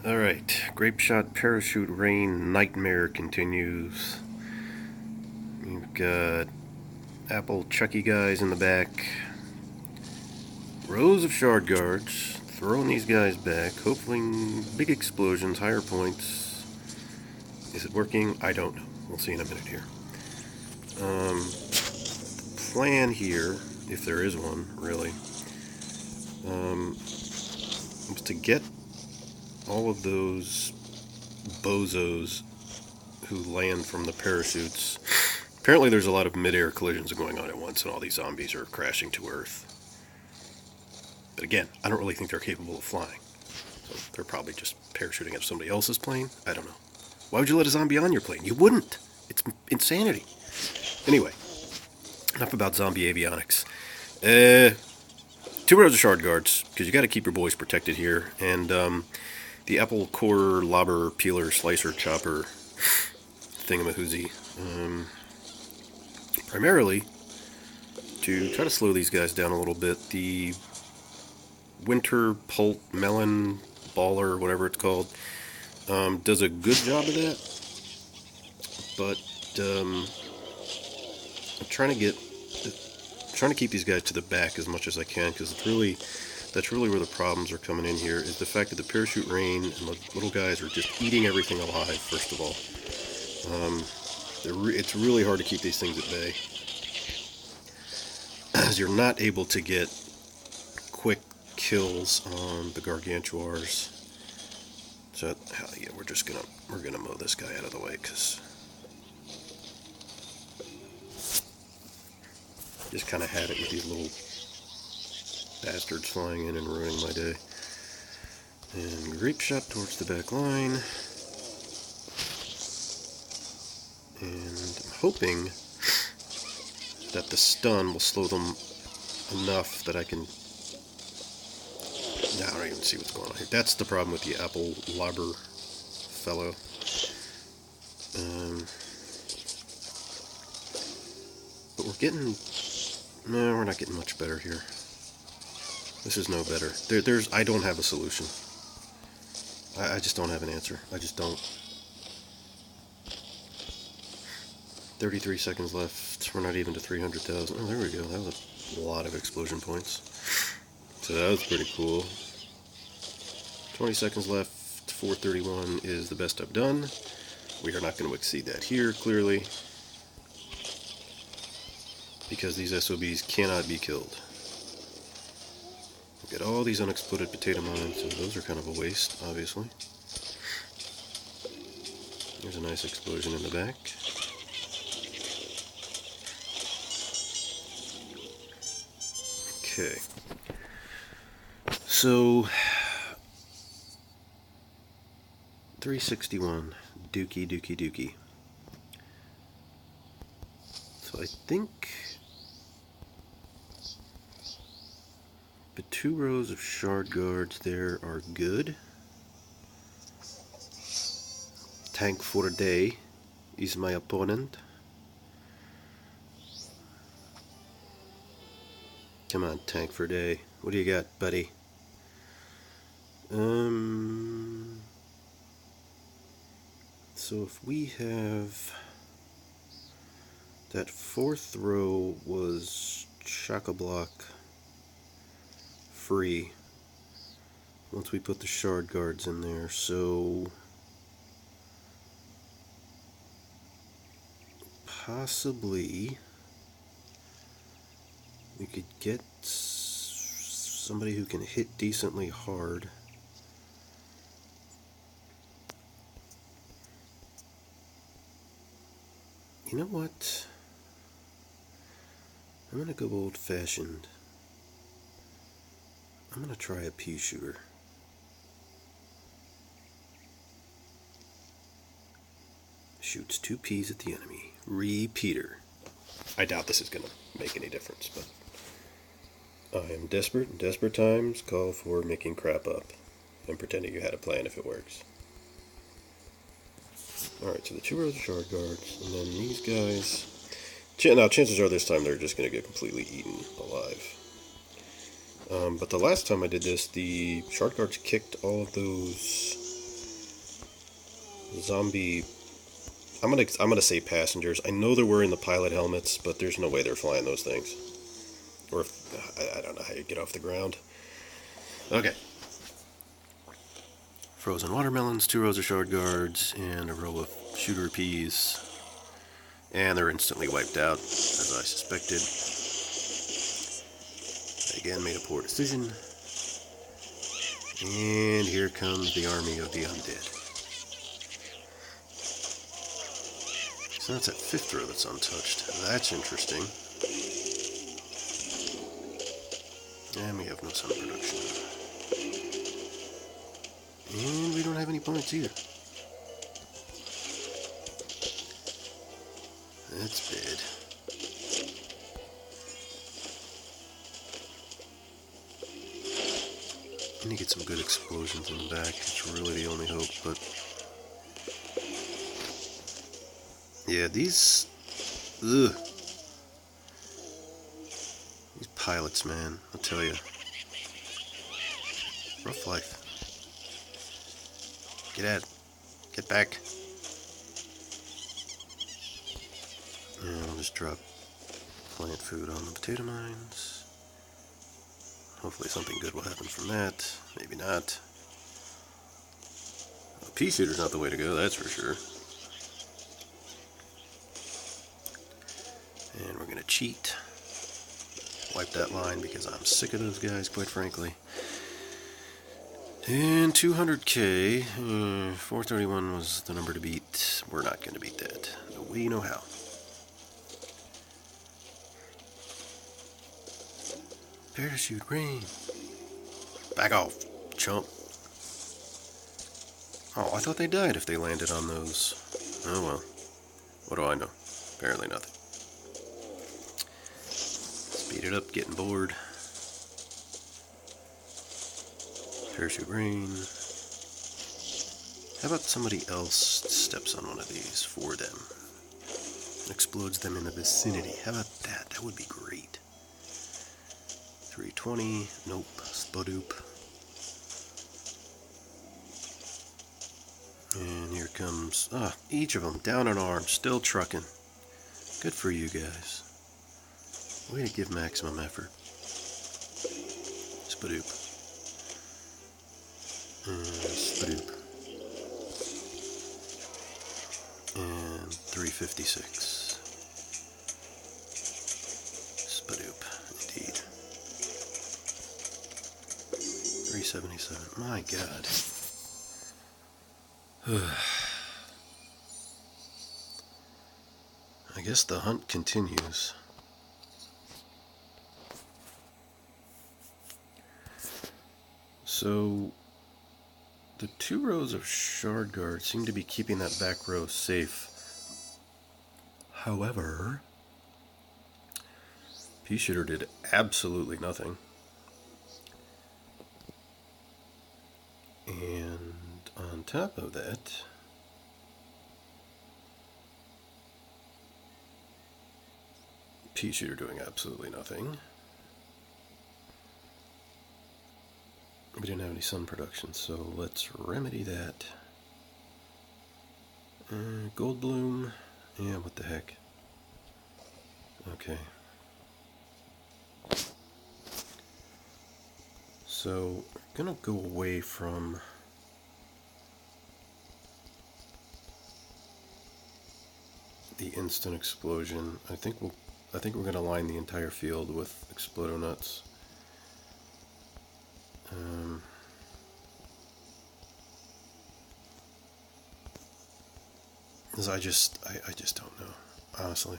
Alright, Grapeshot Parachute Rain Nightmare continues. We've got Apple Chucky guys in the back. Rows of shard guards. Throwing these guys back. Hopefully big explosions, higher points. Is it working? I don't know. We'll see in a minute here. Plan here, if there is one, really, was to get all of those bozos who land from the parachutes. Apparently there's a lot of mid-air collisions going on at once, and all these zombies are crashing to Earth. But again, I don't really think they're capable of flying. So they're probably just parachuting out of somebody else's plane. I don't know. Why would you let a zombie on your plane? You wouldn't. It's insanity. Anyway, enough about zombie avionics. 2 rows of shard guards, because you got to keep your boys protected here. And the apple core lobber peeler slicer chopper thingamahoozy. Primarily to try to slow these guys down a little bit. The winter pulp melon baller, whatever it's called, does a good job of that. But I'm trying to keep these guys to the back as much as I can, because that's really where the problems are coming in here, is the fact that the parachute rain and the little guys are just eating everything alive, first of all. It's really hard to keep these things at bay, as you're not able to get quick kills on the gargantuars. So yeah, we're gonna mow this guy out of the way, because just kind of had it with these little bastards flying in and ruining my day. And Grapeshot towards the back line. And I'm hoping that the stun will slow them enough that I can... Now I don't even see what's going on here. That's the problem with the apple lobber fellow. But we're getting... No, we're not getting much better here. This is no better. I don't have a solution. I just don't have an answer. I just don't. 33 seconds left. We're not even to 300,000. Oh, there we go. That was a lot of explosion points. So that was pretty cool. 20 seconds left. 431 is the best I've done. We are not going to exceed that here, clearly, because these SOBs cannot be killed. We've got all these unexploded potato mines, so those are kind of a waste, obviously. There's a nice explosion in the back. Okay. So, 361. Dookie. So I think the 2 rows of shard guards there are good. Tank for a day is my opponent. Come on, tank for a day. What do you got, buddy? So if we have... That 4th row was chock-a-block free once we put the shard guards in there, so possibly we could get somebody who can hit decently hard. You know what? I'm gonna go old-fashioned. I'm gonna try a pea shooter. Shoots 2 peas at the enemy. Repeater. I doubt this is gonna make any difference, but I am desperate, and desperate times call for making crap up and pretending you had a plan if it works. Alright, so the 2 rows of shard guards, and then these guys... Now, chances are this time they're just going to get completely eaten alive. But the last time I did this, the shard guards kicked all of those zombie. I'm gonna say passengers. I know they're wearing the pilot helmets, but there's no way they're flying those things. Or I don't know how you get off the ground. Okay. Frozen watermelons, 2 rows of shard guards, and a row of shooter peas. And they're instantly wiped out, as I suspected. Again, made a poor decision. And here comes the army of the undead. So that's that 5th row that's untouched. That's interesting. And we have no sun production. And we don't have any points either. That's bad. I need to get some good explosions in the back. It's really the only hope, but... yeah, these... ugh. These pilots, man, I'll tell you. Rough life. Get at it. Get back. And I'll just drop plant food on the potato mines. Hopefully something good will happen from that. Maybe not. A pea shooter's not the way to go, that's for sure. And we're gonna cheat. Wipe that line because I'm sick of those guys, quite frankly. And 200k, 431 was the number to beat. We're not going to beat that. No way, no how. Parachute rain. Back off, chump. Oh, I thought they died if they landed on those. Oh well. What do I know? Apparently nothing. Speed it up, getting bored. Parachute rain. How about somebody else steps on one of these for them? Explodes them in the vicinity. How about that? That would be great. 320. Nope. Spadoop. And here comes... each of them. Down an arm. Still trucking. Good for you guys. Way to give maximum effort. Spadoop. Spadoop. And 356. Spadoop, indeed. 377. My God. I guess the hunt continues. So, the 2 rows of shard guards seem to be keeping that back row safe. However, pea shooter did absolutely nothing. And on top of that, pea shooter doing absolutely nothing. We didn't have any sun production, so let's remedy that. Gold bloom. Yeah, what the heck. Okay. So, I'm gonna go away from the instant explosion. I think we're gonna line the entire field with Explodonuts. Because I just don't know, honestly.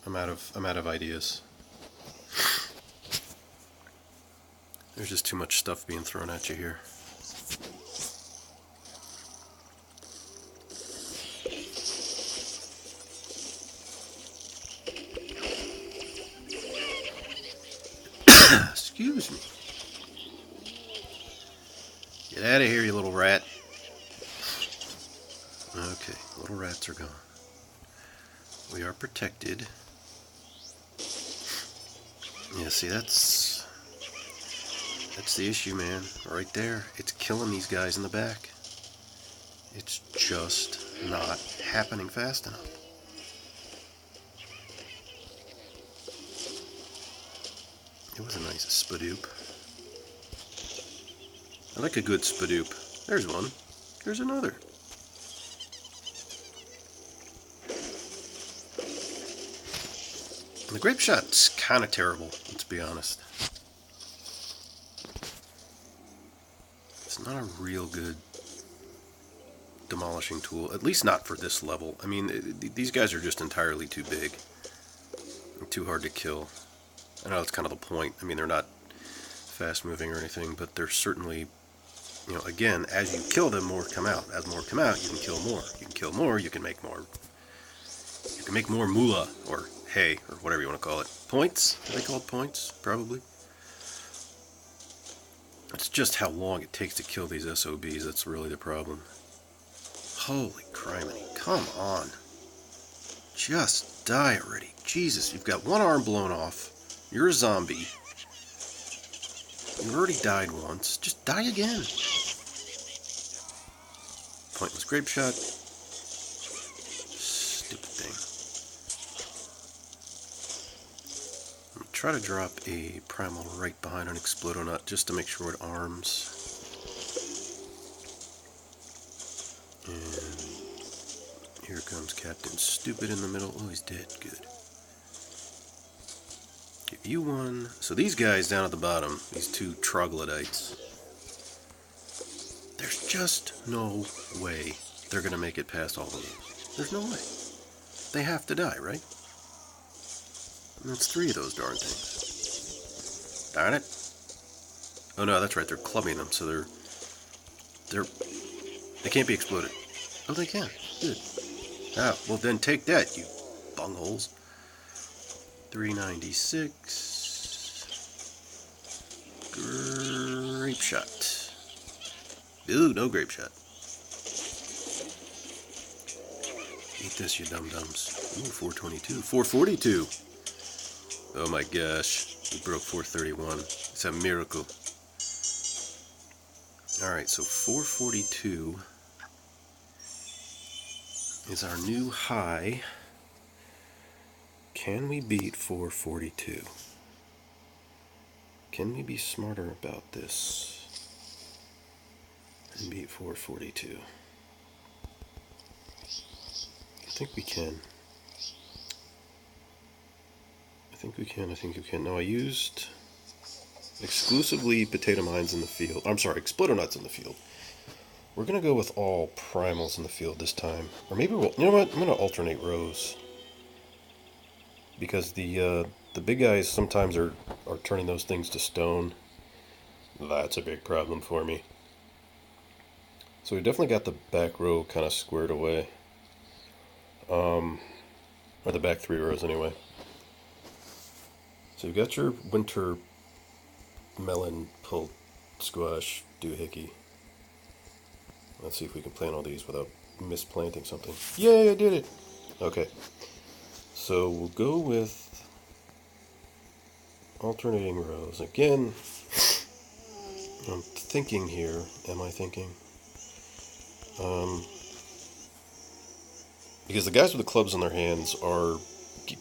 I'm out of ideas. There's just too much stuff being thrown at you here. Excuse me. Get out of here, you little rat. Okay, little rats are gone. We are protected. Yeah, see, that's the issue, man. Right there. It's killing these guys in the back. It's just not happening fast enough. It was a nice spadoop. I like a good spadoop. There's one. There's another. And the Grapeshot's kind of terrible, let's be honest. It's not a real good demolishing tool, at least not for this level. I mean, these guys are just entirely too big and too hard to kill. I know that's kind of the point. I mean, they're not fast moving or anything, but they're certainly, you know, again, as you kill them, more come out. As more come out, you can kill more. You can kill more, you can make more. You can make more moolah, or hay, or whatever you want to call it. Points? Are they called points? Probably. It's just how long it takes to kill these SOBs that's really the problem. Holy criminy, come on. Just die already. Jesus, you've got one arm blown off. You're a zombie. You already died once. Just die again. Pointless Grapeshot. Stupid thing. I'm gonna try to drop a primal right behind an Explodonut just to make sure it arms. And here comes Captain Stupid in the middle. Oh, he's dead. Good. Give you one. So these guys down at the bottom, these two troglodytes, there's just no way they're going to make it past all of these. There's no way. They have to die, right? And that's 3 of those darn things. Darn it. Oh no, that's right, they're clubbing them, so they can't be exploded. Oh, they can. Good. Ah, well then take that, you bungholes. 396. Grapeshot. Ooh, no Grapeshot. Eat this, you dum-dums. Ooh, 422. 442. Oh my gosh. We broke 431. It's a miracle. Alright, so 442 is our new high. Can we beat 442? Can we be smarter about this and beat 442? I think we can. I think we can. Now I used exclusively potato mines in the field. I'm sorry, Explodonuts in the field. We're going to go with all primals in the field this time. Or maybe we'll, you know what, I'm going to alternate rows. Because the big guys sometimes are turning those things to stone. That's a big problem for me. So we definitely got the back row kind of squared away. Or the back 3 rows anyway. So you've got your winter melon, pull, squash, doohickey. Let's see if we can plant all these without misplanting something. Yay, I did it! Okay. So we'll go with alternating rows. Again, I'm thinking here. Am I thinking? Because the guys with the clubs in their hands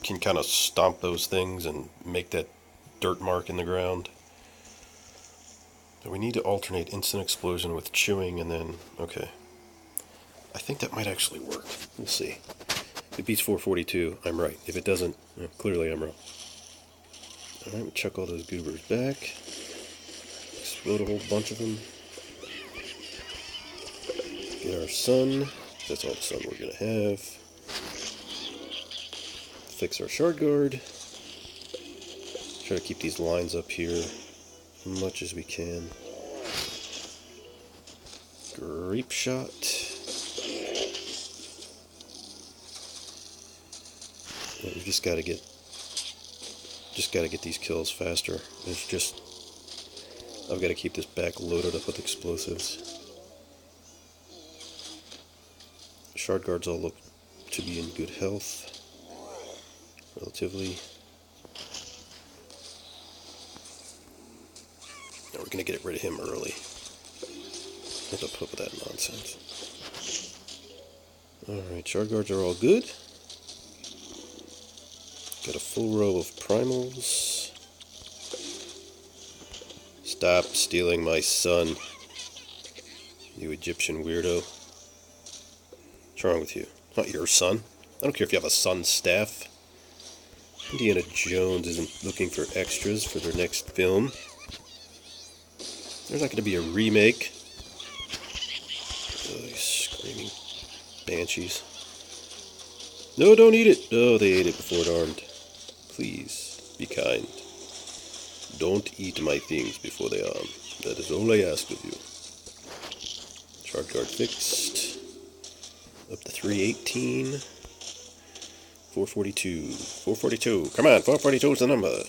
can kind of stomp those things and make that dirt mark in the ground. So we need to alternate instant explosion with chewing and then, okay. I think that might actually work. We'll see. If it beats 442, I'm right. If it doesn't, clearly I'm wrong. Alright, we chuck all those goobers back. Explode a whole bunch of them. Get our sun. That's all the sun we're going to have. Fix our shard guard. Try to keep these lines up here as much as we can. Grapeshot. We've just got to get these kills faster. It's just, I've got to keep this back loaded up with explosives. Shard guards all look to be in good health, relatively. Now we're going to get rid of him early. I have to put up with that nonsense. Alright, shard guards are all good. Got a full row of primals. Stop stealing my sun, you Egyptian weirdo. What's wrong with you? It's not your son. I don't care if you have a sun staff. Indiana Jones isn't looking for extras for their next film. There's not going to be a remake. Oh, these screaming banshees. No, don't eat it. Oh, they ate it before it armed. Please, be kind. Don't eat my things before they arm. That is all I ask of you. Shard guard fixed. Up to 318. 442. 442. Come on, 442 is the number.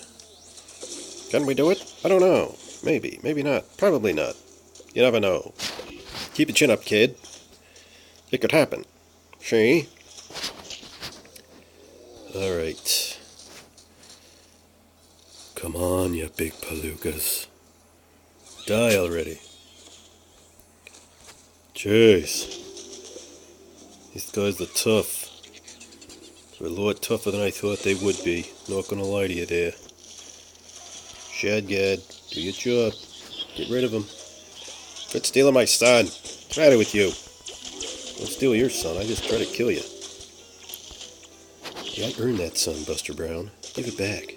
Can we do it? I don't know. Maybe. Maybe not. Probably not. You never know. Keep your chin up, kid. It could happen. See? Alright. Come on, you big palookas. Die already. Jeez. These guys are tough. They're a lot tougher than I thought they would be. Not gonna lie to you there. Shadgad, do your job. Get rid of him. Quit stealing my son. What's the matter with you? Don't steal your son. I just try to kill you. Yeah, I earned that son, Buster Brown. Give it back.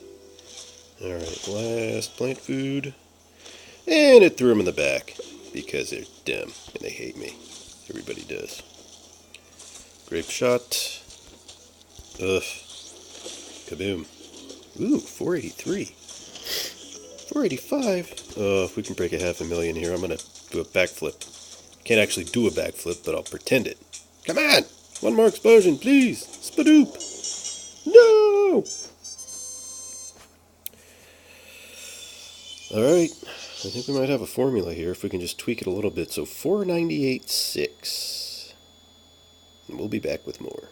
Alright, last plant food. And it threw him in the back. Because they're dumb and they hate me. Everybody does. Grapeshot. Ugh. Kaboom. Ooh, 483. 485. Oh, if we can break a 500,000 here, I'm going to do a backflip. Can't actually do a backflip, but I'll pretend it. Come on! One more explosion, please! Spadoop! No! Alright. I think we might have a formula here if we can just tweak it a little bit. So 498.6. And we'll be back with more.